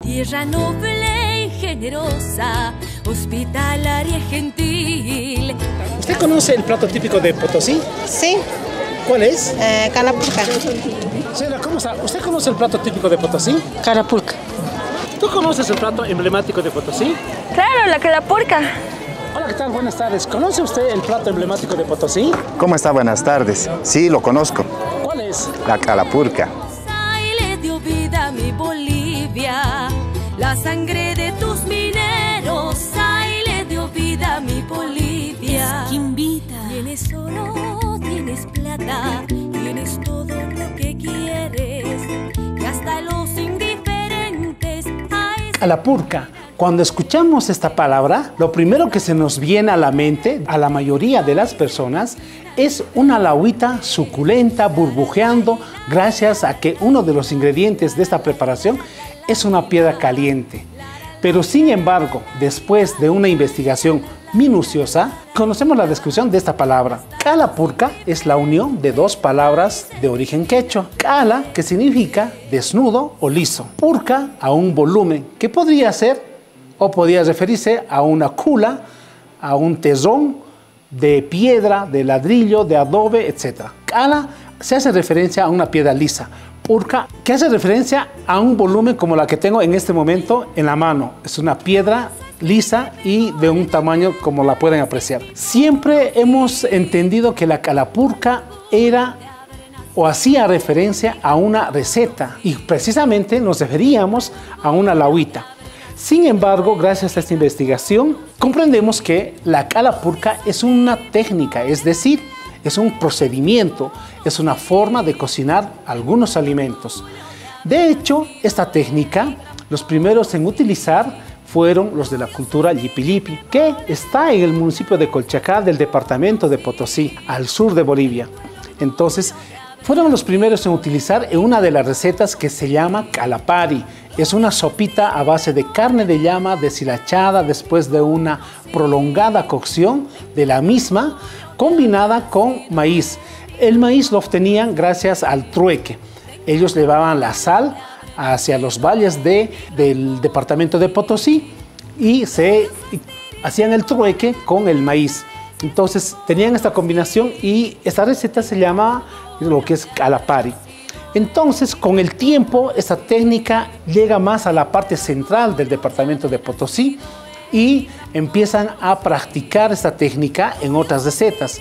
Tierra noble y generosa, hospitalaria y gentil. ¿Usted conoce el plato típico de Potosí? Sí. ¿Cuál es? Calapulca. Señora, ¿cómo está? ¿Usted conoce el plato típico de Potosí? Calapulca. ¿Tú conoces el plato emblemático de Potosí? Claro, la calapurca. Hola, ¿qué tal? Buenas tardes. ¿Conoce usted el plato emblemático de Potosí? ¿Cómo está? Buenas tardes. Sí, lo conozco. ¿Cuál es? La calapurca. Y le dio vida a mi Bolivia, la sangre de tus mineros. Y le dio vida a mi Bolivia. Quimbita. Tienes oro, tienes plata, tienes todo lo que quieres, y hasta los indiferentes. Calapurca. Cuando escuchamos esta palabra, lo primero que se nos viene a la mente, a la mayoría de las personas, es una lagüita suculenta, burbujeando, gracias a que uno de los ingredientes de esta preparación es una piedra caliente. Pero sin embargo, después de una investigación minuciosa, conocemos la descripción de esta palabra. Calapurca es la unión de dos palabras de origen quechua. Cala, que significa desnudo o liso. Purca, a un volumen, que podría ser o podía referirse a una cula, a un tesón de piedra, de ladrillo, de adobe, etc. Cala se hace referencia a una piedra lisa. Purca, que hace referencia a un volumen como la que tengo en este momento en la mano. Es una piedra lisa y de un tamaño como la pueden apreciar. Siempre hemos entendido que la calapurca era o hacía referencia a una receta y precisamente nos referíamos a una lagüita. Sin embargo, gracias a esta investigación, comprendemos que la calapurca es una técnica, es decir, es un procedimiento, es una forma de cocinar algunos alimentos. De hecho, esta técnica, los primeros en utilizar fueron los de la cultura Llipillipi, que está en el municipio de Colchacá del departamento de Potosí, al sur de Bolivia. Entonces, fueron los primeros en utilizar en una de las recetas que se llama calapari. Es una sopita a base de carne de llama deshilachada después de una prolongada cocción de la misma, combinada con maíz. El maíz lo obtenían gracias al trueque. Ellos llevaban la sal hacia los valles del departamento de Potosí y se hacían el trueque con el maíz. Entonces tenían esta combinación y esta receta se llama lo que es calapari. Entonces, con el tiempo, esta técnica llega más a la parte central del departamento de Potosí y empiezan a practicar esta técnica en otras recetas.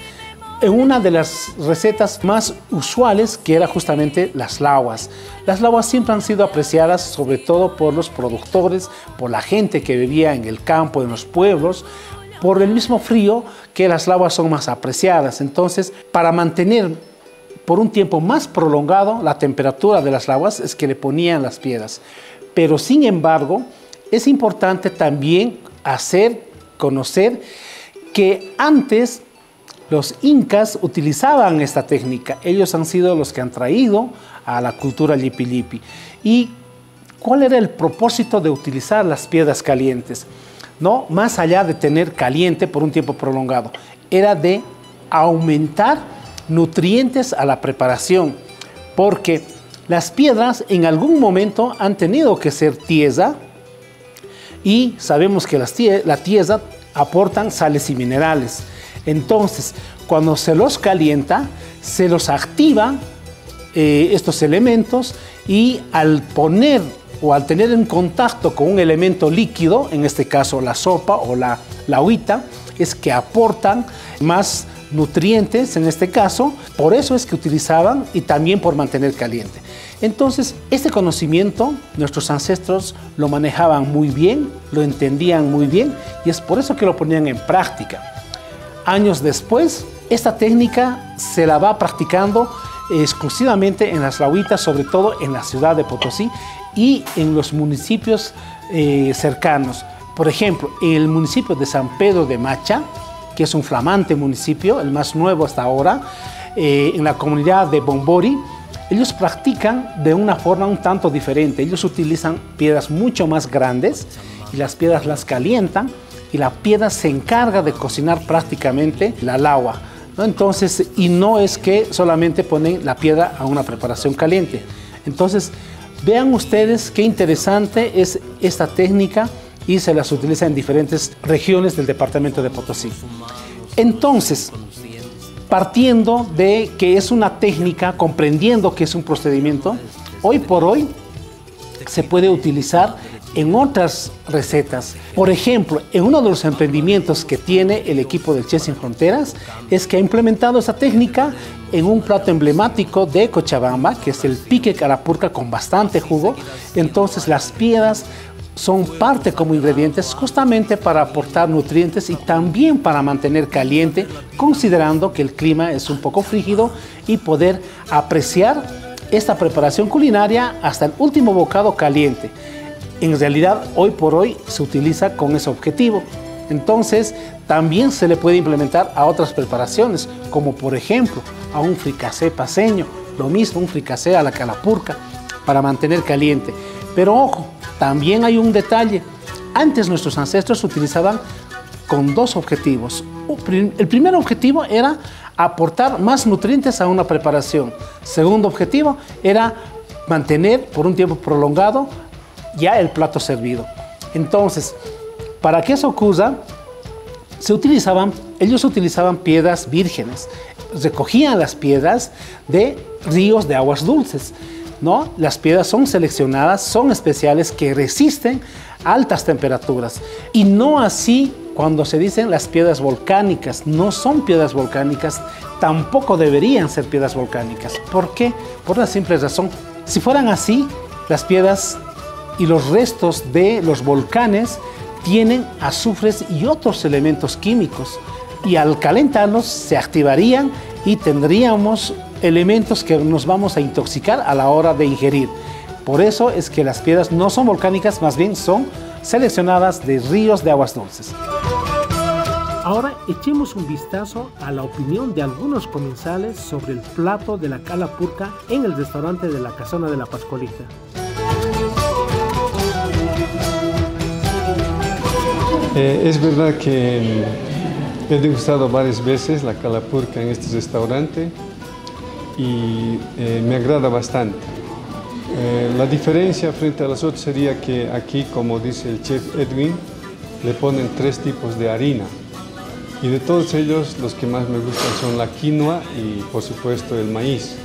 En una de las recetas más usuales, que era justamente las laguas. Las laguas siempre han sido apreciadas, sobre todo por los productores, por la gente que vivía en el campo, en los pueblos, por el mismo frío que las laguas son más apreciadas. Entonces, para mantener por un tiempo más prolongado la temperatura de las laguas es que le ponían las piedras. Pero sin embargo, es importante también conocer que antes los incas utilizaban esta técnica. Ellos han sido los que han traído a la cultura Llipillipi. ¿Y cuál era el propósito de utilizar las piedras calientes? No, más allá de tener caliente por un tiempo prolongado, era de aumentar nutrientes a la preparación, porque las piedras en algún momento han tenido que ser tiesa y sabemos que la tiesa aportan sales y minerales. Entonces, cuando se los calienta, se los activa estos elementos y al poner o al tener en contacto con un elemento líquido, en este caso la sopa o la agüita, es que aportan más nutrientes en este caso, por eso es que utilizaban y también por mantener caliente. Entonces, este conocimiento nuestros ancestros lo manejaban muy bien, lo entendían muy bien y es por eso que lo ponían en práctica. Años después, esta técnica se la va practicando exclusivamente en las lagüitas, sobre todo en la ciudad de Potosí y en los municipios cercanos. Por ejemplo, en el municipio de San Pedro de Macha, que es un flamante municipio, el más nuevo hasta ahora, en la comunidad de Bombori, ellos practican de una forma un tanto diferente. Ellos utilizan piedras mucho más grandes y las piedras las calientan y la piedra se encarga de cocinar prácticamente la lagua, ¿no? Entonces, y no es que solamente ponen la piedra a una preparación caliente. Entonces, Vean ustedes qué interesante es esta técnica y se las utiliza en diferentes regiones del departamento de Potosí. Entonces, partiendo de que es una técnica, comprendiendo que es un procedimiento, hoy por hoy se puede utilizar en otras recetas. Por ejemplo, en uno de los emprendimientos que tiene el equipo del Chefs Sin Fronteras es que ha implementado esa técnica en un plato emblemático de Cochabamba, que es el pique carapurca con bastante jugo. Entonces las piedras son parte como ingredientes justamente para aportar nutrientes y también para mantener caliente, considerando que el clima es un poco frígido, y poder apreciar esta preparación culinaria hasta el último bocado caliente. En realidad, hoy por hoy se utiliza con ese objetivo. Entonces, también se le puede implementar a otras preparaciones, como por ejemplo a un fricasé paceño, lo mismo un fricasé a la calapurca, para mantener caliente. Pero ojo, también hay un detalle. Antes nuestros ancestros utilizaban con dos objetivos. El primer objetivo era aportar más nutrientes a una preparación. Segundo objetivo era mantener por un tiempo prolongado ya el plato servido. Entonces, para que eso ocurra, ellos utilizaban piedras vírgenes. Recogían las piedras de ríos de aguas dulces, ¿no? Las piedras son seleccionadas, son especiales, que resisten altas temperaturas. Y no así cuando se dicen las piedras volcánicas. No son piedras volcánicas, tampoco deberían ser piedras volcánicas. ¿Por qué? Por la simple razón, si fueran así, las piedras y los restos de los volcanes tienen azufres y otros elementos químicos, y al calentarlos se activarían y tendríamos elementos que nos vamos a intoxicar a la hora de ingerir. Por eso es que las piedras no son volcánicas, más bien son seleccionadas de ríos de aguas dulces. Ahora echemos un vistazo a la opinión de algunos comensales sobre el plato de la calapurca en el restaurante de la Casona de la Pascualita. Es verdad que he degustado varias veces la calapurca en este restaurante y me agrada bastante. La diferencia frente a las otras sería que aquí, como dice el chef Edwin, le ponen 3 tipos de harina, y de todos ellos los que más me gustan son la quinoa y por supuesto el maíz.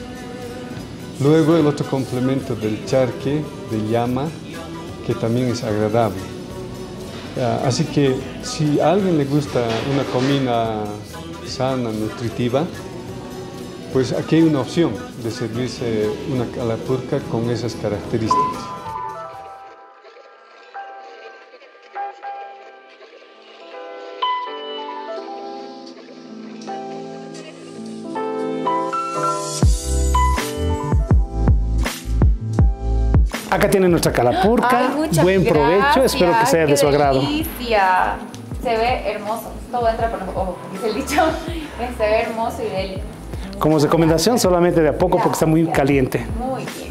Luego el otro complemento del charque de llama, que también es agradable. Así que si a alguien le gusta una comida sana, nutritiva, pues aquí hay una opción de servirse una calapurca con esas características. Acá tienen nuestra calapurca. Ay, buen provecho, gracias, espero que sea de su agrado. Delicia. Se ve hermoso, todo entra por los ojos, dice el dicho. Se ve hermoso y delicioso. Como recomendación, solamente de a poco porque está muy caliente. Muy bien.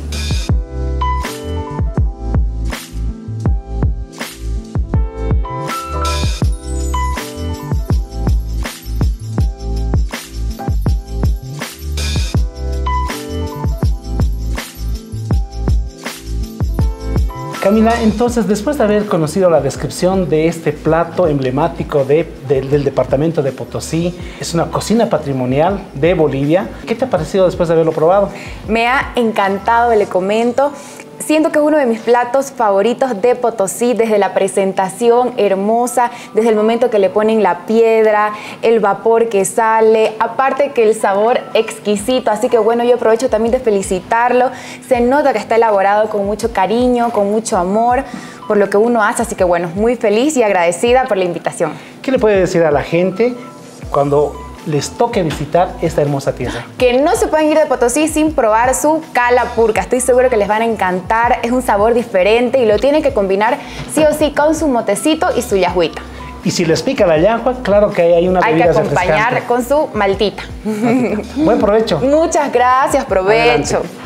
Camila, entonces, después de haber conocido la descripción de este plato emblemático del departamento de Potosí, es una cocina patrimonial de Bolivia, ¿qué te ha parecido después de haberlo probado? Me ha encantado, le comento. Siento que es uno de mis platos favoritos de Potosí, desde la presentación hermosa, desde el momento que le ponen la piedra, el vapor que sale, aparte que el sabor exquisito. Así que bueno, yo aprovecho también de felicitarlo. Se nota que está elaborado con mucho cariño, con mucho amor por lo que uno hace. Así que bueno, muy feliz y agradecida por la invitación. ¿Qué le puede decir a la gente cuando les toque visitar esta hermosa tierra? Que no se pueden ir de Potosí sin probar su calapurca. Estoy seguro que les van a encantar. Es un sabor diferente y lo tienen que combinar sí o sí con su motecito y su yajuita. Y si les pica la llajua, claro que hay una bebida refrescante. Hay que acompañar con su maltita. Buen provecho. Muchas gracias, provecho. Adelante.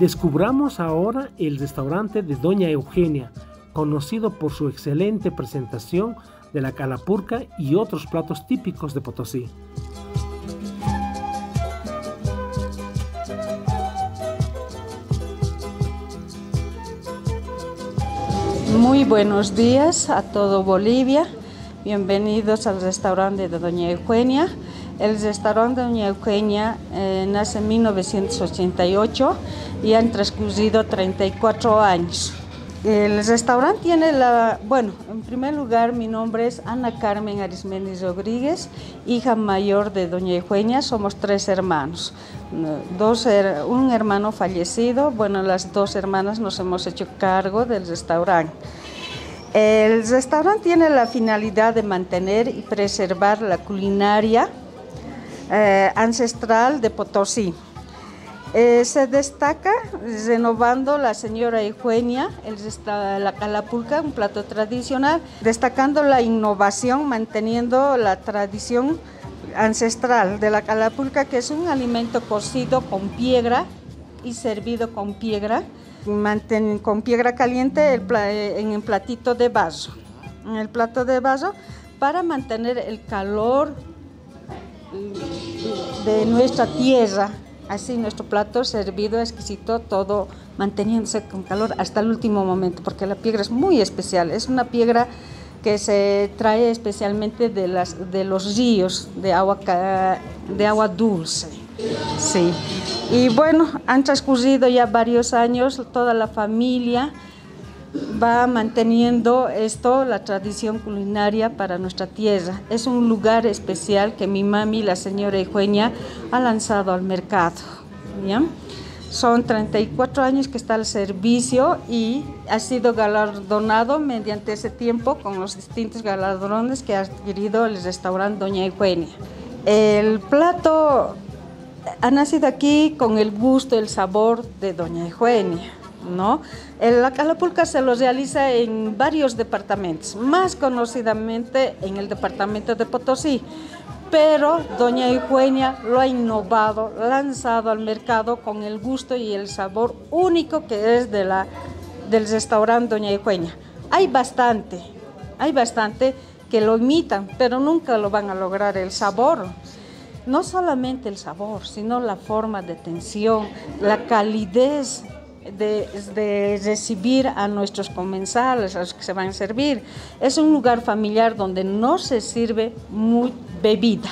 Descubramos ahora el restaurante de Doña Eugenia, conocido por su excelente presentación de la calapurca y otros platos típicos de Potosí. Muy buenos días a todo Bolivia. Bienvenidos al restaurante de Doña Eugenia. El restaurante de Doña Eugenia nace en 1988 y han transcurrido 34 años. El restaurante tiene en primer lugar, mi nombre es Ana Carmen Arismendi Rodríguez, hija mayor de Doña Eugenia. Somos 3 hermanos. Un hermano fallecido, las 2 hermanas nos hemos hecho cargo del restaurante. El restaurante tiene la finalidad de mantener y preservar la culinaria ancestral de Potosí. Se destaca renovando la señora Eugenia, la calapulca, un plato tradicional, destacando la innovación, manteniendo la tradición ancestral de la calapulca, que es un alimento cocido con piedra y servido con piedra, con piedra caliente en el platito de vaso. En el plato de vaso, para mantener el calor de nuestra tierra. Así nuestro plato servido exquisito, todo manteniéndose con calor hasta el último momento, porque la piedra es muy especial. Es una piedra que se trae especialmente de los ríos de agua dulce. Sí. Y han transcurrido ya varios años, toda la familia va manteniendo la tradición culinaria para nuestra tierra. Es un lugar especial que mi mami, la señora Eugenia, ha lanzado al mercado. ¿Ya? Son 34 años que está al servicio y ha sido galardonado mediante ese tiempo con los distintos galardones que ha adquirido el restaurante Doña Eugenia. El plato ha nacido aquí con el gusto, el sabor de Doña Eugenia, ¿no? La calapulca se lo realiza en varios departamentos, más conocidamente en el departamento de Potosí, pero Doña Eugenia lo ha innovado, lanzado al mercado con el gusto y el sabor único que es del restaurante Doña Eugenia. Hay bastante que lo imitan, pero nunca lo van a lograr el sabor. No solamente el sabor, sino la forma de atención, la calidez de recibir a nuestros comensales, a los que se van a servir. Es un lugar familiar donde no se sirve bebida.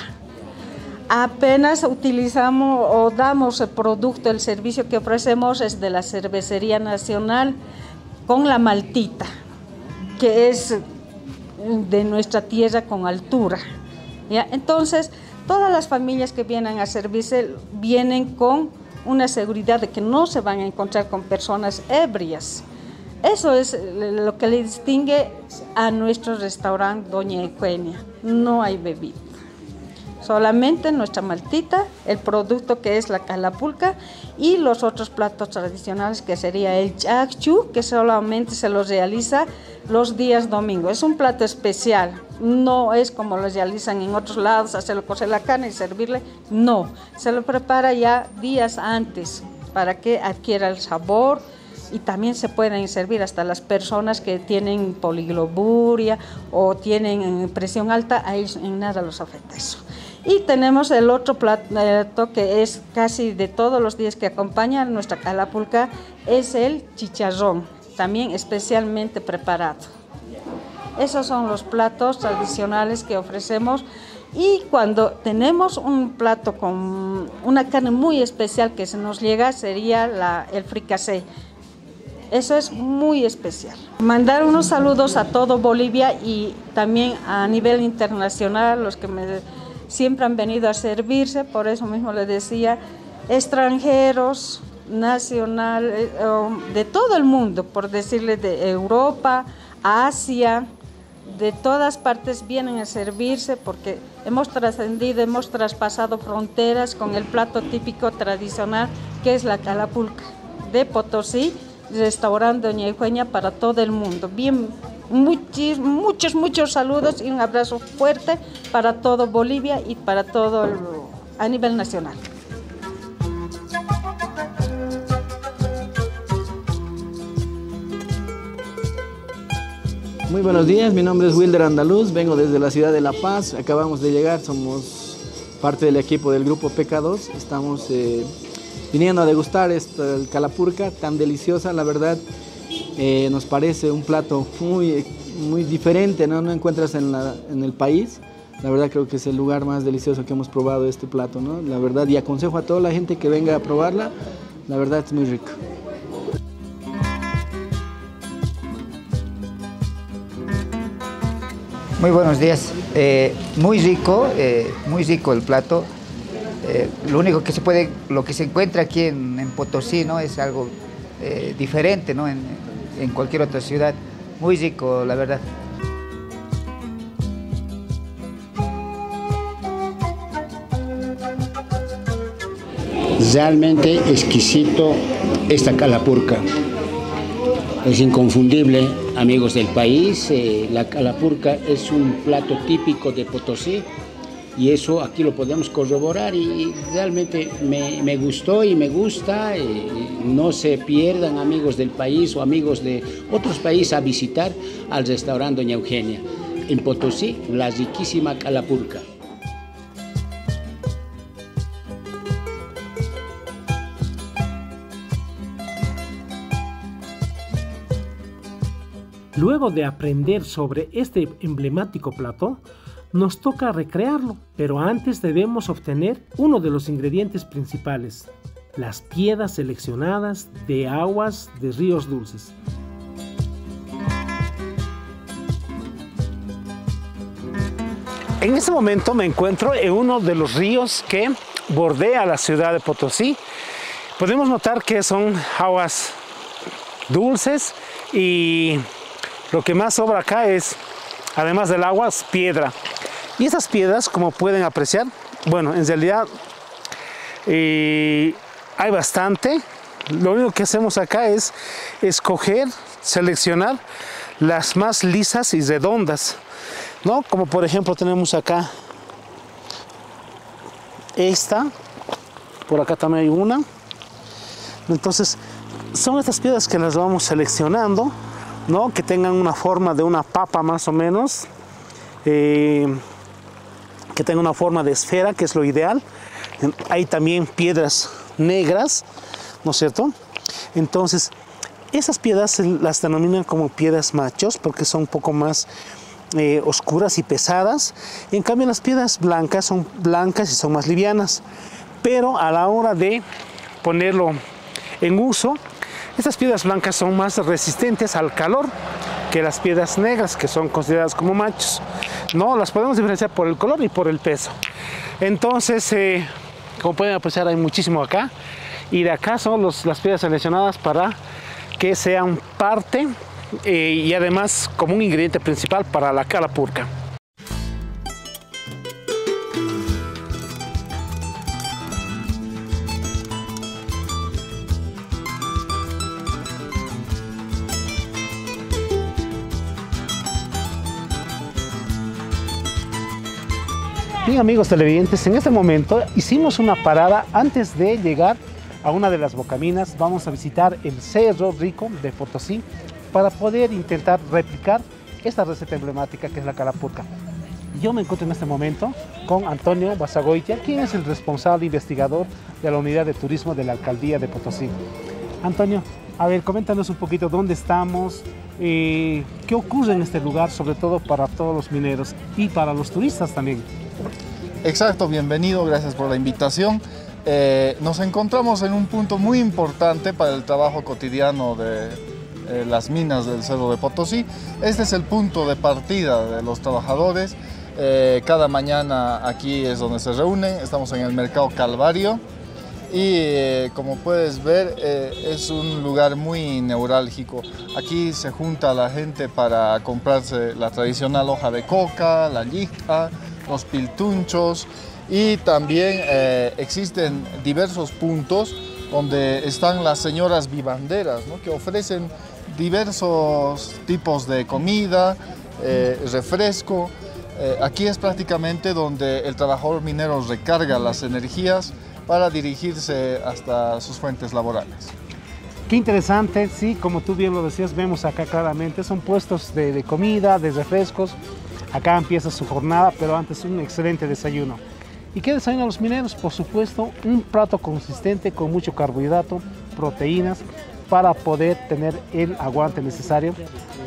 Apenas utilizamos o damos el producto, el servicio que ofrecemos es de la Cervecería Nacional con la maltita, que es de nuestra tierra con altura. ¿Ya? Entonces, todas las familias que vienen a servirse vienen con una seguridad de que no se van a encontrar con personas ebrias. Eso es lo que le distingue a nuestro restaurante Doña Eugenia. No hay bebida, solamente nuestra maltita, el producto que es la calapulca y los otros platos tradicionales que sería el chacchu, que solamente se los realiza los días domingos. Es un plato especial, no es como lo realizan en otros lados, hacerlo cocer la carne y servirle. No, se lo prepara ya días antes para que adquiera el sabor y también se pueden servir hasta las personas que tienen poligloburia o tienen presión alta, a ellos en nada los afecta eso. Y tenemos el otro plato que es casi de todos los días que acompaña nuestra calapulca, es el chicharrón, también especialmente preparado. Esos son los platos tradicionales que ofrecemos. Y cuando tenemos un plato con una carne muy especial que se nos llega, sería el fricasé. Eso es muy especial. Mandar unos saludos a todo Bolivia y también a nivel internacional, los que siempre han venido a servirse, por eso mismo les decía, extranjeros, nacionales, de todo el mundo, por decirles, de Europa, Asia, de todas partes vienen a servirse porque hemos trascendido, hemos traspasado fronteras con el plato típico tradicional que es la calapulca de Potosí, restaurante Doña Eugenia para todo el mundo. Bien, muchos saludos y un abrazo fuerte para todo Bolivia y para todo a nivel nacional. Muy buenos días, mi nombre es Wilder Andaluz, vengo desde la ciudad de La Paz, acabamos de llegar, somos parte del equipo del grupo PK2, estamos viniendo a degustar el calapurca tan deliciosa, la verdad nos parece un plato muy diferente, ¿no? No encuentras en el país, la verdad creo que es el lugar más delicioso que hemos probado este plato, ¿no? La verdad, y aconsejo a toda la gente que venga a probarla, la verdad es muy rico. Muy buenos días, muy rico el plato. Lo único que lo que se encuentra aquí en Potosí, ¿no? Es algo diferente, ¿no? En cualquier otra ciudad. Muy rico, la verdad. Realmente exquisito esta calapurca. Es inconfundible, amigos del país. La calapurca es un plato típico de Potosí y eso aquí lo podemos corroborar y realmente me gustó y me gusta. No se pierdan, amigos del país o amigos de otros países, a visitar al restaurante Doña Eugenia. En Potosí, la riquísima calapurca. Luego de aprender sobre este emblemático plato, nos toca recrearlo, pero antes debemos obtener uno de los ingredientes principales, las piedras seleccionadas de aguas de ríos dulces. En este momento me encuentro en uno de los ríos que bordea la ciudad de Potosí. Podemos notar que son aguas dulces y lo que más sobra acá es, además del agua, es piedra. Y esas piedras, como pueden apreciar, bueno, en realidad hay bastante. Lo único que hacemos acá es escoger, seleccionar las más lisas y redondas, ¿no? Como por ejemplo tenemos acá esta, por acá también hay una. Entonces, son estas piedras que las vamos seleccionando, ¿no? Que tengan una forma de una papa más o menos, que tenga una forma de esfera, que es lo ideal. Hay también piedras negras, ¿no es cierto? Entonces, esas piedras las denominan como piedras machos porque son un poco más oscuras y pesadas. En cambio, las piedras blancas son blancas y son más livianas. Pero a la hora de ponerlo en uso, estas piedras blancas son más resistentes al calor que las piedras negras, que son consideradas como machos. No, las podemos diferenciar por el color y por el peso. Entonces, como pueden apreciar, hay muchísimo acá. Y de acá son las piedras seleccionadas para que sean parte y además como un ingrediente principal para la calapurca. Bien, amigos televidentes, en este momento hicimos una parada antes de llegar a una de las bocaminas. Vamos a visitar el Cerro Rico de Potosí para poder intentar replicar esta receta emblemática que es la calapurca. Yo me encuentro en este momento con Antonio Basagoitia, quien es el responsable investigador de la unidad de turismo de la alcaldía de Potosí. Antonio, a ver, coméntanos un poquito dónde estamos, qué ocurre en este lugar, sobre todo para todos los mineros y para los turistas también. Exacto, bienvenido, gracias por la invitación. Nos encontramos en un punto muy importante para el trabajo cotidiano de las minas del Cerro de Potosí. Este es el punto de partida de los trabajadores. Cada mañana aquí es donde se reúnen, estamos en el Mercado Calvario y como puedes ver es un lugar muy neurálgico. Aquí se junta la gente para comprarse la tradicional hoja de coca, la lija, los piltunchos y también existen diversos puntos donde están las señoras vivanderas, ¿no? Que ofrecen diversos tipos de comida, refresco. Aquí es prácticamente donde el trabajador minero recarga las energías para dirigirse hasta sus fuentes laborales. Qué interesante, sí, como tú bien lo decías, vemos acá claramente, son puestos de comida, de refrescos. Acá empieza su jornada, pero antes un excelente desayuno. ¿Y qué desayunan los mineros? Por supuesto, un plato consistente con mucho carbohidrato, proteínas, para poder tener el aguante necesario,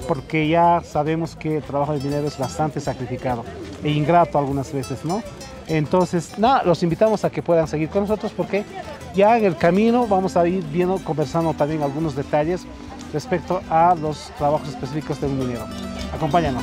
porque ya sabemos que el trabajo del minero es bastante sacrificado e ingrato algunas veces, ¿no? Entonces, nada, los invitamos a que puedan seguir con nosotros porque ya en el camino vamos a ir viendo, conversando también algunos detalles respecto a los trabajos específicos de un minero. Acompáñanos.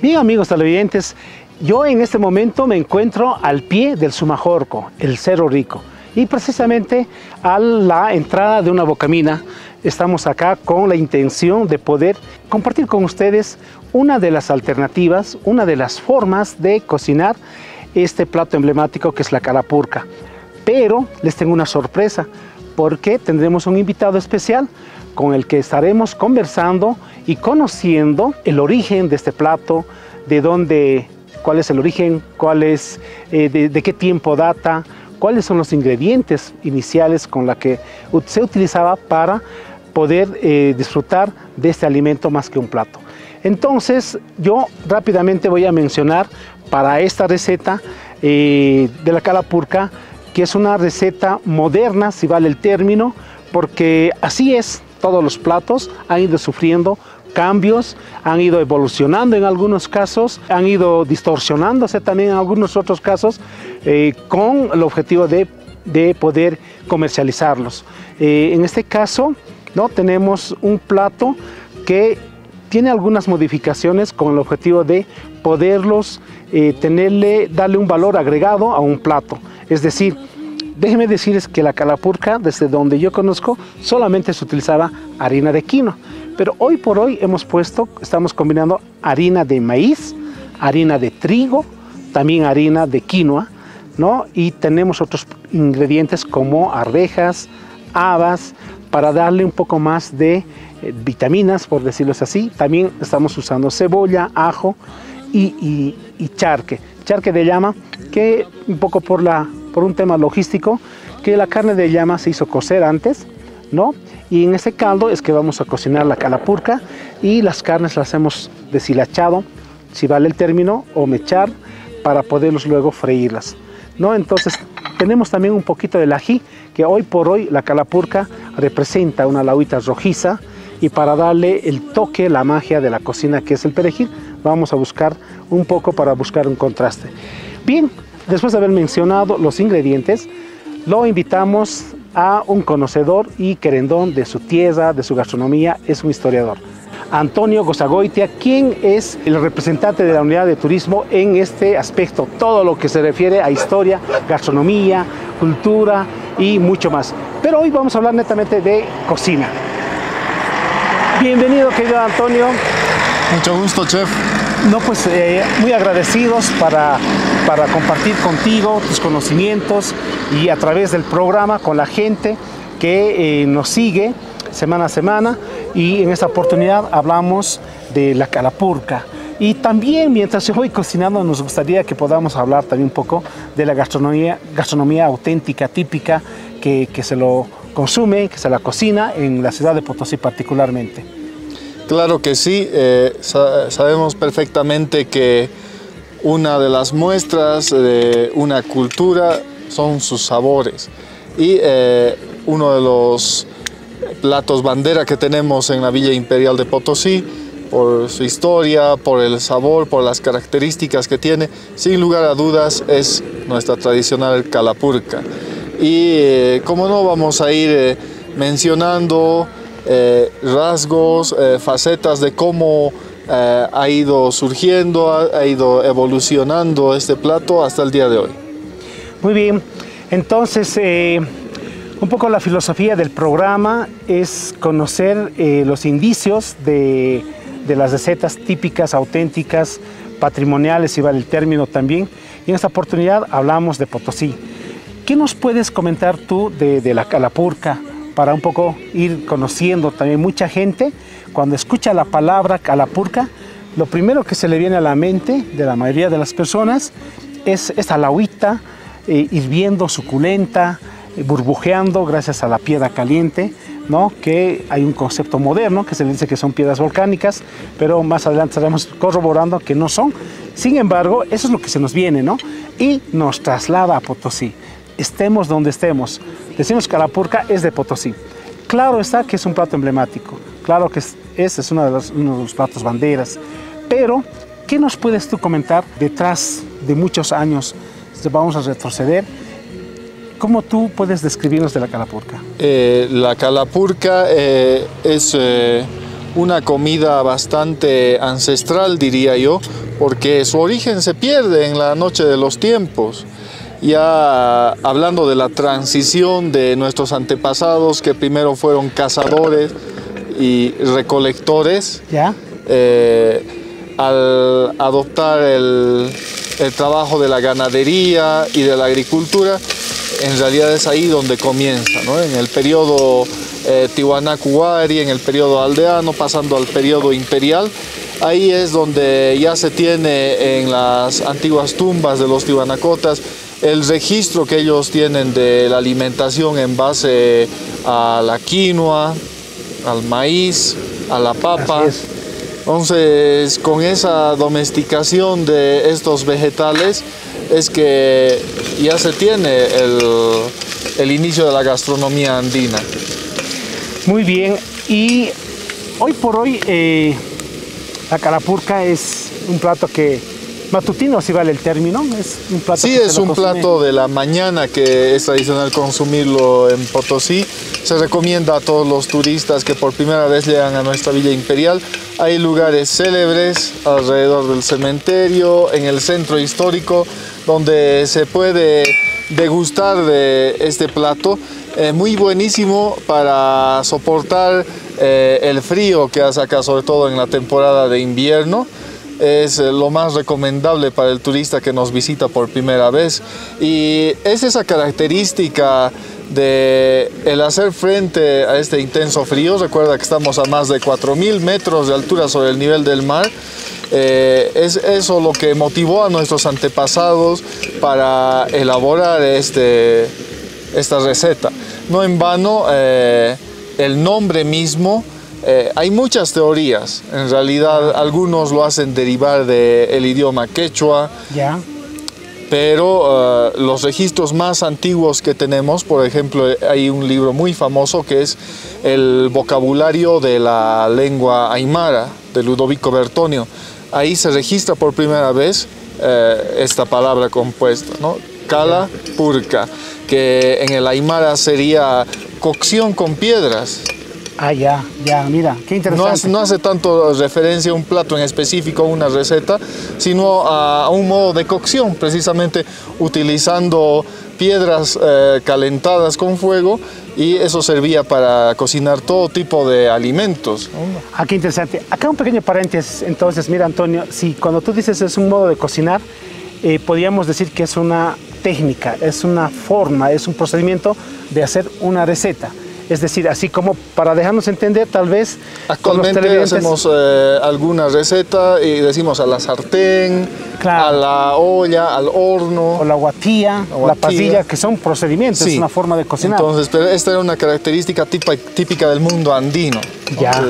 Bien, amigos televidentes, yo en este momento me encuentro al pie del Sumajorco, el Cerro Rico, y precisamente a la entrada de una bocamina estamos acá con la intención de poder compartir con ustedes una de las alternativas, una de las formas de cocinar este plato emblemático que es la calapurca. Pero les tengo una sorpresa porque tendremos un invitado especial con el que estaremos conversando y conociendo el origen de este plato, de dónde, cuál es el origen, cuál es, de qué tiempo data, cuáles son los ingredientes iniciales con la que se utilizaba para poder disfrutar de este alimento más que un plato. Entonces yo rápidamente voy a mencionar para esta receta de la calapurca, que es una receta moderna, si vale el término, porque así es. Todos los platos han ido sufriendo cambios, han ido evolucionando en algunos casos, han ido distorsionándose también en algunos otros casos con el objetivo de poder comercializarlos. En este caso, ¿no? Tenemos un plato que tiene algunas modificaciones con el objetivo de poderlos darle un valor agregado a un plato. Es decir, déjenme decirles que la calapurca, desde donde yo conozco, solamente se utilizaba harina de quinoa. Pero hoy por hoy estamos combinando harina de maíz, harina de trigo, también harina de quinoa, ¿no? Y tenemos otros ingredientes como arvejas, habas, para darle un poco más de vitaminas, por decirlo así. También estamos usando cebolla, ajo y charque. Charque de llama, que un poco por un tema logístico, que la carne de llama se hizo cocer antes, ¿no? Y en ese caldo es que vamos a cocinar la calapurca y las carnes las hemos deshilachado, si vale el término, o mechar, para poderlos luego freírlas, ¿no? Entonces tenemos también un poquito del ají, que hoy por hoy la calapurca representa una lauita rojiza, y para darle el toque, la magia de la cocina que es el perejil, vamos a buscar un poco para buscar un contraste. Bien, después de haber mencionado los ingredientes, lo invitamos a un conocedor y querendón de su tierra, de su gastronomía, es un historiador. Antonio Gozagoitia, quien es el representante de la unidad de turismo en este aspecto, todo lo que se refiere a historia, gastronomía, cultura y mucho más. Pero hoy vamos a hablar netamente de cocina. Bienvenido, querido Antonio. Mucho gusto, chef. No, pues muy agradecidos para compartir contigo tus conocimientos y a través del programa con la gente que nos sigue semana a semana, y en esta oportunidad hablamos de la calapurca. Y también mientras yo voy cocinando nos gustaría que podamos hablar también un poco de la gastronomía auténtica, típica, que se lo consume, que se la cocina en la ciudad de Potosí particularmente. Claro que sí, sabemos perfectamente que una de las muestras de una cultura son sus sabores, y uno de los platos bandera que tenemos en la Villa Imperial de Potosí, por su historia, por el sabor, por las características que tiene, sin lugar a dudas es nuestra tradicional calapurca. Y como no, vamos a ir mencionando rasgos, facetas de cómo ha ido surgiendo, ha ido evolucionando este plato hasta el día de hoy. Muy bien, entonces Un poco la filosofía del programa es conocer los indicios de las recetas típicas, auténticas, patrimoniales, si vale el término también. Y en esta oportunidad hablamos de Potosí. ¿Qué nos puedes comentar tú de la calapurca para un poco ir conociendo también? Mucha gente, cuando escucha la palabra calapurca, lo primero que se le viene a la mente de la mayoría de las personas es esta agüita hirviendo, suculenta, burbujeando gracias a la piedra caliente, ¿no? Que hay un concepto moderno que se le dice que son piedras volcánicas, pero más adelante estaremos corroborando que no son. Sin embargo, eso es lo que se nos viene, ¿no? Y nos traslada a Potosí. Estemos donde estemos. Decimos que calapurca es de Potosí. Claro está que es un plato emblemático. Claro que ese es uno de los platos banderas. Pero, ¿qué nos puedes tú comentar detrás de muchos años? Vamos a retroceder. ¿Cómo tú puedes describirnos de la calapurca? La calapurca es una comida bastante ancestral, diría yo, porque su origen se pierde en la noche de los tiempos. Ya hablando de la transición de nuestros antepasados, que primero fueron cazadores y recolectores, ¿ya? Al adoptar el trabajo de la ganadería y de la agricultura, en realidad es ahí donde comienza, ¿no? En el periodo Tiwanaku-Wari, en el periodo aldeano, pasando al periodo imperial. Ahí es donde ya se tiene en las antiguas tumbas de los tiwanacotas el registro que ellos tienen de la alimentación en base a la quinoa, al maíz, a la papa. Entonces, con esa domesticación de estos vegetales es que ya se tiene el inicio de la gastronomía andina. Muy bien, y hoy por hoy la calapurca es un plato que matutino, si vale el término, es un plato. Sí, es un plato de la mañana que es tradicional consumirlo en Potosí. Se recomienda a todos los turistas que por primera vez llegan a nuestra Villa Imperial. Hay lugares célebres alrededor del cementerio, en el centro histórico, donde se puede degustar de este plato. Muy buenísimo para soportar el frío que hace acá, sobre todo en la temporada de invierno. Es lo más recomendable para el turista que nos visita por primera vez. Y es esa característica de el hacer frente a este intenso frío. Recuerda que estamos a más de 4000 metros de altura sobre el nivel del mar. Es eso lo que motivó a nuestros antepasados para elaborar esta receta. No en vano, el nombre mismo, hay muchas teorías. En realidad, algunos lo hacen derivar del idioma quechua. Ya. Pero los registros más antiguos que tenemos, por ejemplo, hay un libro muy famoso que es el vocabulario de la lengua aymara, de Ludovico Bertonio. Ahí se registra por primera vez esta palabra compuesta, ¿no? Calapurca, que en el aymara sería cocción con piedras. Ah, ya, mira, qué interesante. No hace tanto referencia a un plato en específico, a una receta, sino a un modo de cocción, precisamente utilizando piedras calentadas con fuego, y eso servía para cocinar todo tipo de alimentos. Ah, qué interesante. Acá un pequeño paréntesis, entonces, mira, Antonio, si cuando tú dices es un modo de cocinar, podríamos decir que es una técnica, es una forma, es un procedimiento de hacer una receta. Es decir, así como para dejarnos entender, tal vez... Actualmente hacemos alguna receta y decimos a la sartén, claro, a la olla, al horno. O la guatía, la pasilla, que son procedimientos, sí, es una forma de cocinar. Entonces, pero esta era una característica típica del mundo andino. Ya,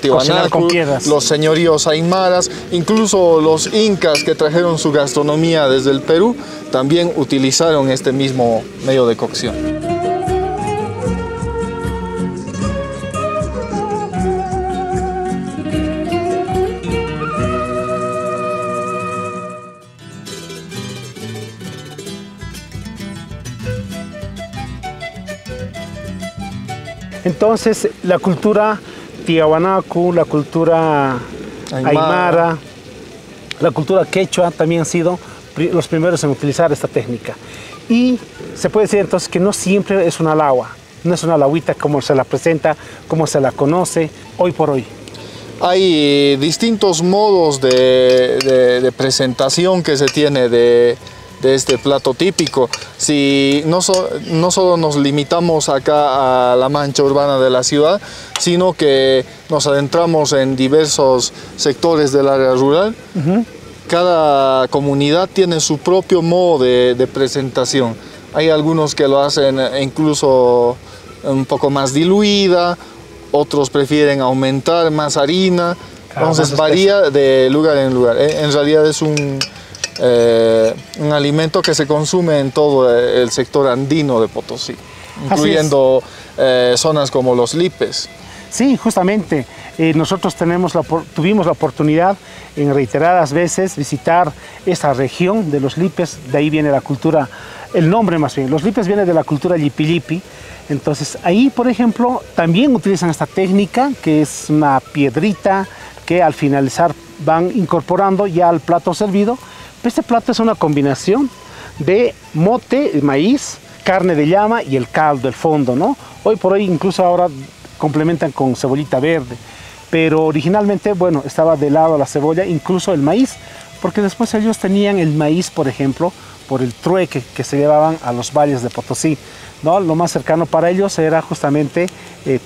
cocinar con piedras. Los señoríos aymaras, incluso los incas que trajeron su gastronomía desde el Perú, también utilizaron este mismo medio de cocción. Entonces, la cultura tiahuanacu, la cultura aymara, la cultura quechua también han sido los primeros en utilizar esta técnica. Y se puede decir entonces que no siempre es una lagua, no es una lagüita como se la presenta, como se la conoce hoy por hoy. Hay distintos modos de presentación que se tiene de este plato típico. Si no solo nos limitamos acá a la mancha urbana de la ciudad, sino que nos adentramos en diversos sectores del área rural. Cada comunidad tiene su propio modo de presentación. Hay algunos que lo hacen incluso un poco más diluida, otros prefieren aumentar más harina, entonces varía de lugar en lugar. En realidad es un alimento que se consume en todo el sector andino de Potosí, incluyendo zonas como los Lipes. Sí, justamente. Nosotros tuvimos la oportunidad en reiteradas veces visitar esta región de los Lipes, de ahí viene la cultura, el nombre más bien. Los Lipes viene de la cultura Llipi-Llipi. Entonces ahí, por ejemplo, también utilizan esta técnica, que es una piedrita que al finalizar van incorporando ya al plato servido. Este plato es una combinación de mote, maíz, carne de llama y el caldo, el fondo, ¿no? Hoy por hoy incluso ahora complementan con cebollita verde, pero originalmente, bueno, estaba de lado la cebolla, incluso el maíz, porque después ellos tenían el maíz, por ejemplo, por el trueque que se llevaban a los valles de Potosí, ¿no? Lo más cercano para ellos era justamente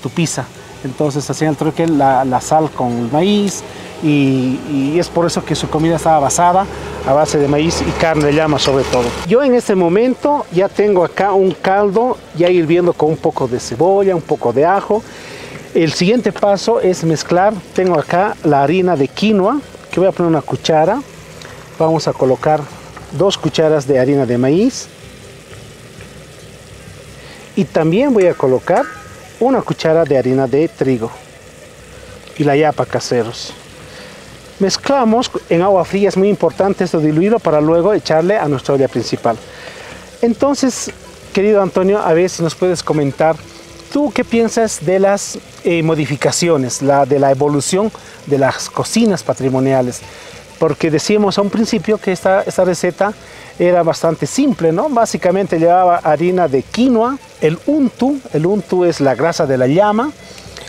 Tupiza. Entonces hacían el trueque, la sal con el maíz, y es por eso que su comida estaba basada a base de maíz y carne de llama sobre todo. Yo en este momento ya tengo acá un caldo ya hirviendo con un poco de cebolla, un poco de ajo. El siguiente paso es mezclar. Tengo acá la harina de quinoa, que voy a poner una cuchara. Vamos a colocar 2 cucharas de harina de maíz. Y también voy a colocar 1 cuchara de harina de trigo y la yapa caseros. Mezclamos en agua fría, es muy importante esto diluirlo para luego echarle a nuestra olla principal. Entonces, querido Antonio, a ver si nos puedes comentar, ¿tú qué piensas de las modificaciones, de la evolución de las cocinas patrimoniales? Porque decíamos a un principio que esta receta era bastante simple, ¿no? Básicamente llevaba harina de quinoa, el untu es la grasa de la llama,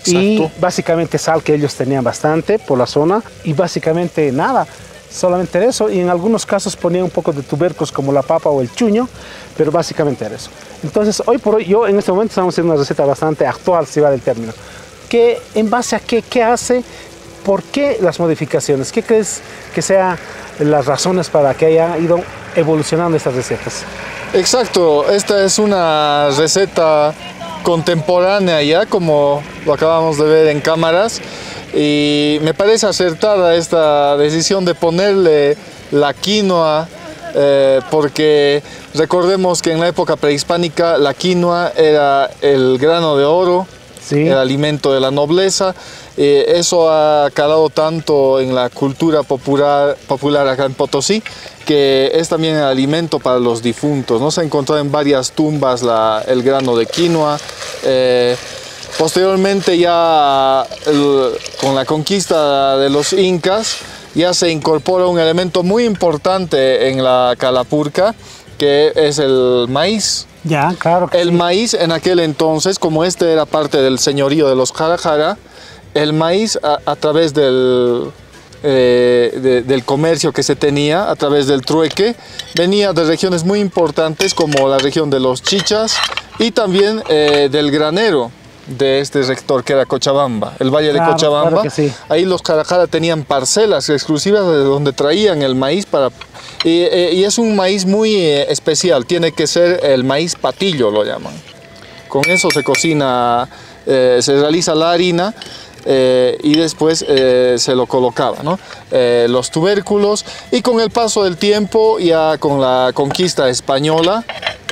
y básicamente sal, que ellos tenían bastante por la zona, y básicamente nada, solamente eso, y en algunos casos ponían un poco de tubérculos como la papa o el chuño, pero básicamente era eso. Entonces, hoy por hoy, yo en este momento estamos haciendo una receta bastante actual, si va del término. ¿Qué, en base a qué hace? ¿Por qué las modificaciones? ¿Qué crees que sean las razones para que haya ido evolucionando estas recetas? Exacto, esta es una receta contemporánea ya, como lo acabamos de ver en cámaras, y me parece acertada esta decisión de ponerle la quinoa, porque recordemos que en la época prehispánica la quinoa era el grano de oro, el alimento de la nobleza. Eso ha calado tanto en la cultura popular acá en Potosí, que es también el alimento para los difuntos, ¿no? Se ha encontrado en varias tumbas el grano de quinoa. Posteriormente, ya con la conquista de los incas, ya se incorpora un elemento muy importante en la calapurca, que es el maíz. Ya, claro que el maíz en aquel entonces, como este era parte del señorío de los Jara Jara, el maíz a través del comercio que se tenía, a través del trueque, venía de regiones muy importantes como la región de los Chichas y también del granero de este sector que era Cochabamba, el Valle de Cochabamba. Claro que sí. Ahí los Jara Jara tenían parcelas exclusivas de donde traían el maíz y es un maíz muy especial, tiene que ser el maíz patillo, lo llaman. Con eso se cocina, se realiza la harina y después se lo colocaba, ¿no? Los tubérculos, y con el paso del tiempo, ya con la conquista española,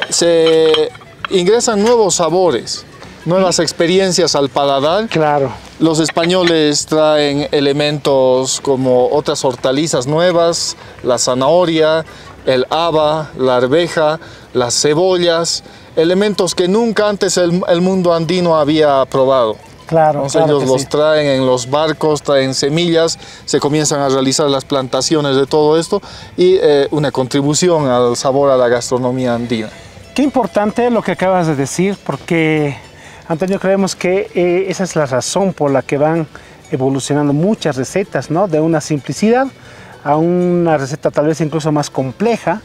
se ingresan nuevos sabores, nuevas experiencias al paladar. Claro. Los españoles traen elementos como otras hortalizas nuevas, la zanahoria, el haba, la arveja, las cebollas, elementos que nunca antes el mundo andino había probado. Claro, entonces ellos los traen en los barcos, traen semillas, se comienzan a realizar las plantaciones de todo esto y una contribución al sabor a la gastronomía andina. Qué importante lo que acabas de decir, porque Antonio, creemos que esa es la razón por la que van evolucionando muchas recetas, ¿no? De una simplicidad a una receta tal vez incluso más compleja,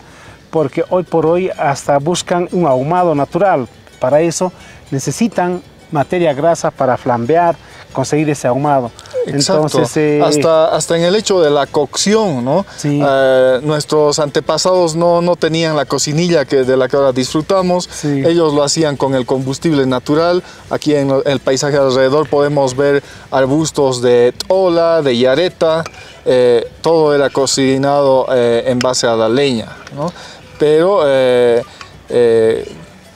porque hoy por hoy hasta buscan un ahumado natural. Para eso necesitan materia grasa para flambear, conseguir ese ahumado. Exacto. Entonces, hasta en el hecho de la cocción, ¿no? Sí. Nuestros antepasados no tenían la cocinilla de la que ahora disfrutamos. Sí. Ellos lo hacían con el combustible natural. Aquí en el paisaje alrededor podemos ver arbustos de tola, de yareta. Todo era cocinado en base a la leña, ¿no? Pero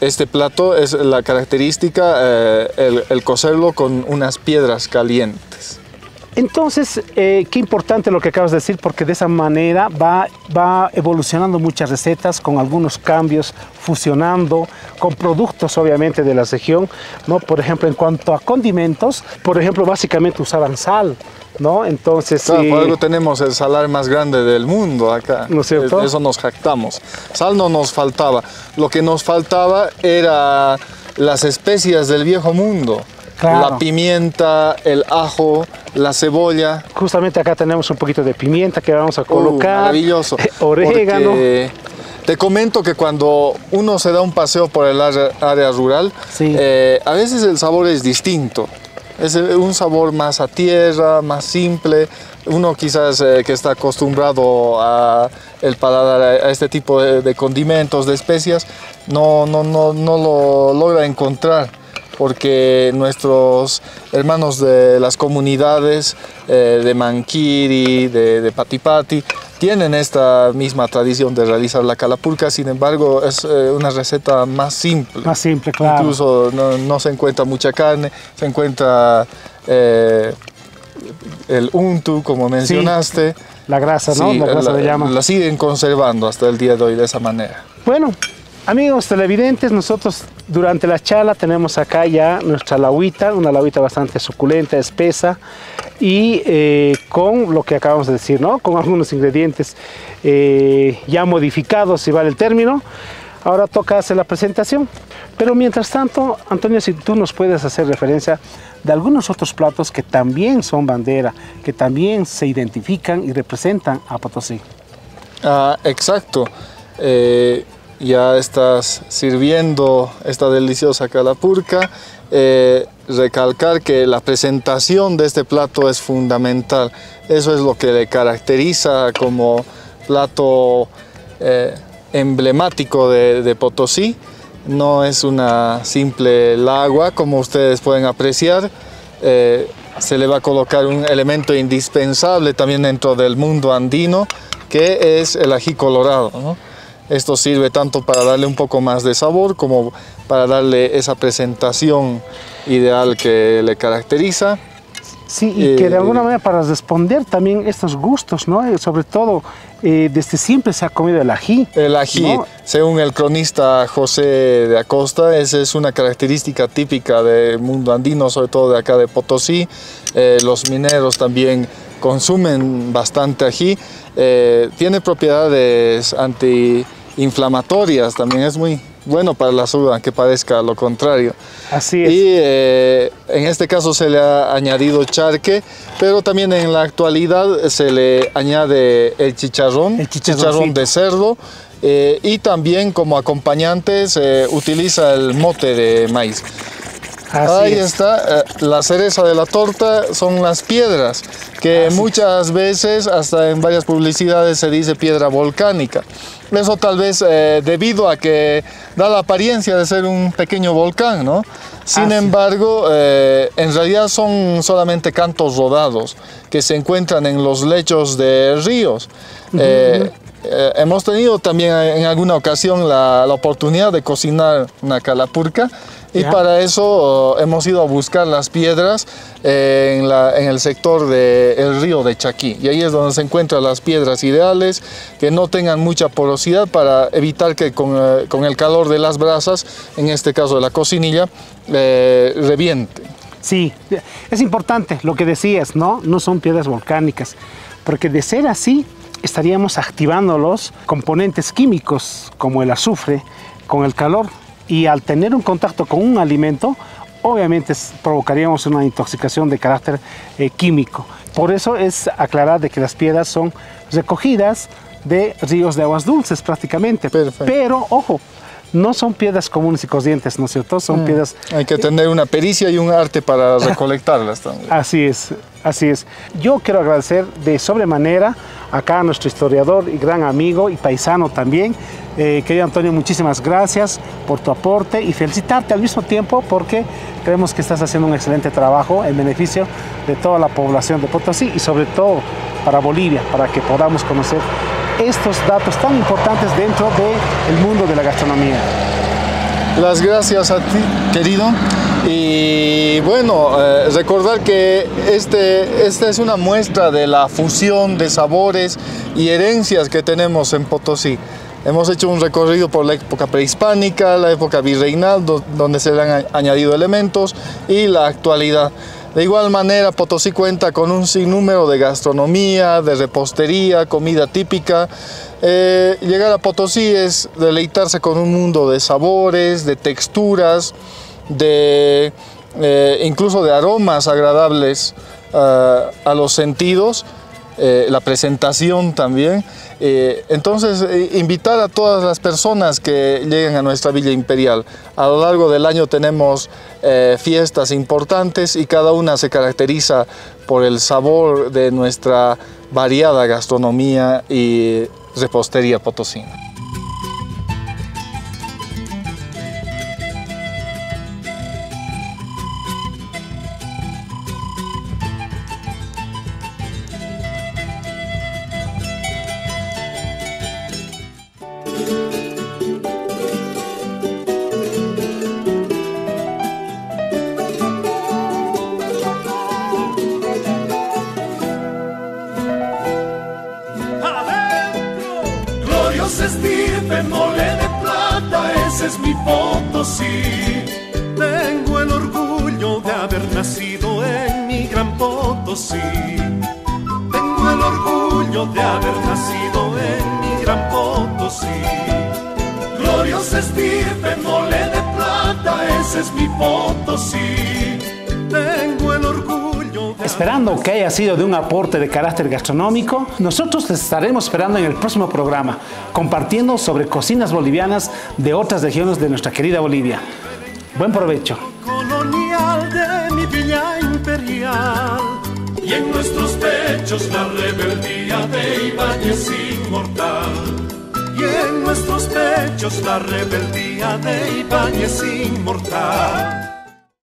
este plato es la característica, el cocerlo con unas piedras calientes. Entonces, qué importante lo que acabas de decir, porque de esa manera va evolucionando muchas recetas con algunos cambios, fusionando con productos obviamente de la región, ¿no? Por ejemplo, en cuanto a condimentos, por ejemplo, básicamente usaban sal, ¿no? Entonces, claro, por algo tenemos el salar más grande del mundo acá. ¿No es cierto? De eso nos jactamos. Sal no nos faltaba. Lo que nos faltaba era las especias del viejo mundo. Claro. La pimienta, el ajo, la cebolla. Justamente acá tenemos un poquito de pimienta que vamos a colocar. Maravilloso. Orégano. Te comento que cuando uno se da un paseo por el área rural, sí, a veces el sabor es distinto. Es un sabor más a tierra, más simple. Uno quizás que está acostumbrado a el paladar a este tipo de condimentos, de especias, no lo logra encontrar, porque nuestros hermanos de las comunidades de Manquiri, de Patipati, tienen esta misma tradición de realizar la calapurca. Sin embargo, es una receta más simple. Más simple, claro. Incluso no se encuentra mucha carne, se encuentra el untu, como mencionaste. Sí, la grasa, ¿no? Sí, la grasa le llaman. La siguen conservando hasta el día de hoy de esa manera. Bueno, amigos televidentes, nosotros durante la charla tenemos acá ya nuestra lauita, una lauita bastante suculenta, espesa, y con lo que acabamos de decir, ¿no? Con algunos ingredientes ya modificados, si vale el término. Ahora toca hacer la presentación. Pero mientras tanto, Antonio, si tú nos puedes hacer referencia de algunos otros platos que también son bandera, que también se identifican y representan a Potosí. Exacto. Ya estás sirviendo esta deliciosa calapurca. Recalcar que la presentación de este plato es fundamental. Eso es lo que le caracteriza como plato emblemático de Potosí. No es una simple lagua, como ustedes pueden apreciar. Se le va a colocar un elemento indispensable también dentro del mundo andino, que es el ají colorado, ¿no? Esto sirve tanto para darle un poco más de sabor como para darle esa presentación ideal que le caracteriza. Sí, y que de alguna manera para responder también estos gustos, ¿no? Sobre todo, desde siempre se ha comido el ají. El ají, ¿no? Según el cronista José de Acosta, esa es una característica típica del mundo andino, sobre todo de acá de Potosí. Los mineros también consumen bastante ají. Tiene propiedades antiinflamatorias, también es muy bueno para la salud, aunque parezca lo contrario. Así es. Y en este caso se le ha añadido charque, pero también en la actualidad se le añade el chicharrón de cerdo, y también como acompañante se utiliza el mote de maíz. Ahí está, la cereza de la torta son las piedras, que muchas veces, hasta en varias publicidades se dice piedra volcánica. Eso tal vez debido a que da la apariencia de ser un pequeño volcán, ¿no? Sin embargo, en realidad son solamente cantos rodados que se encuentran en los lechos de ríos. Hemos tenido también en alguna ocasión la oportunidad de cocinar una calapurca. Y para eso hemos ido a buscar las piedras en el sector del río de Chaquí. Y ahí es donde se encuentran las piedras ideales, que no tengan mucha porosidad para evitar que con el calor de las brasas, en este caso de la cocinilla, revienten. Sí, es importante lo que decías, ¿no? No son piedras volcánicas, porque de ser así, estaríamos activando los componentes químicos, como el azufre, con el calor. Y al tener un contacto con un alimento, obviamente provocaríamos una intoxicación de carácter químico. Por eso es aclarar de que las piedras son recogidas de ríos de aguas dulces prácticamente. Perfecto. Pero, ojo, no son piedras comunes y corrientes, ¿no es cierto? Son piedras... Hay que tener una pericia y un arte para recolectarlas también. Así es, así es. Yo quiero agradecer de sobremanera acá a nuestro historiador y gran amigo y paisano también. Querido Antonio, muchísimas gracias por tu aporte y felicitarte al mismo tiempo porque creemos que estás haciendo un excelente trabajo en beneficio de toda la población de Potosí y sobre todo para Bolivia, para que podamos conocer estos datos tan importantes dentro del mundo de la gastronomía. Las gracias a ti, querido. Y bueno, recordar que esta es una muestra de la fusión de sabores y herencias que tenemos en Potosí. Hemos hecho un recorrido por la época prehispánica, la época virreinal, donde se le han añadido elementos, y la actualidad. De igual manera, Potosí cuenta con un sinnúmero de gastronomía, de repostería, comida típica. Llegar a Potosí es deleitarse con un mundo de sabores, de texturas, incluso de aromas agradables a los sentidos, la presentación también. Entonces, invitar a todas las personas que lleguen a nuestra Villa Imperial. A lo largo del año tenemos fiestas importantes y cada una se caracteriza por el sabor de nuestra variada gastronomía y repostería potosina. Estirpe, mole de plata, ese es mi Potosí. Tengo el orgullo de haber nacido en mi gran Potosí. Tengo el orgullo de haber nacido en mi gran Potosí. Gloriosa estirpe, mole de plata, ese es mi Potosí. Tengo el orgullo. Esperando que haya sido de un aporte de carácter gastronómico, nosotros les estaremos esperando en el próximo programa, compartiendo sobre cocinas bolivianas de otras regiones de nuestra querida Bolivia. Buen provecho. Colonial de mi Villa Imperial, y en nuestros pechos la rebeldía de Ibáñez inmortal. Y en nuestros pechos la rebeldía de Ibáñez inmortal.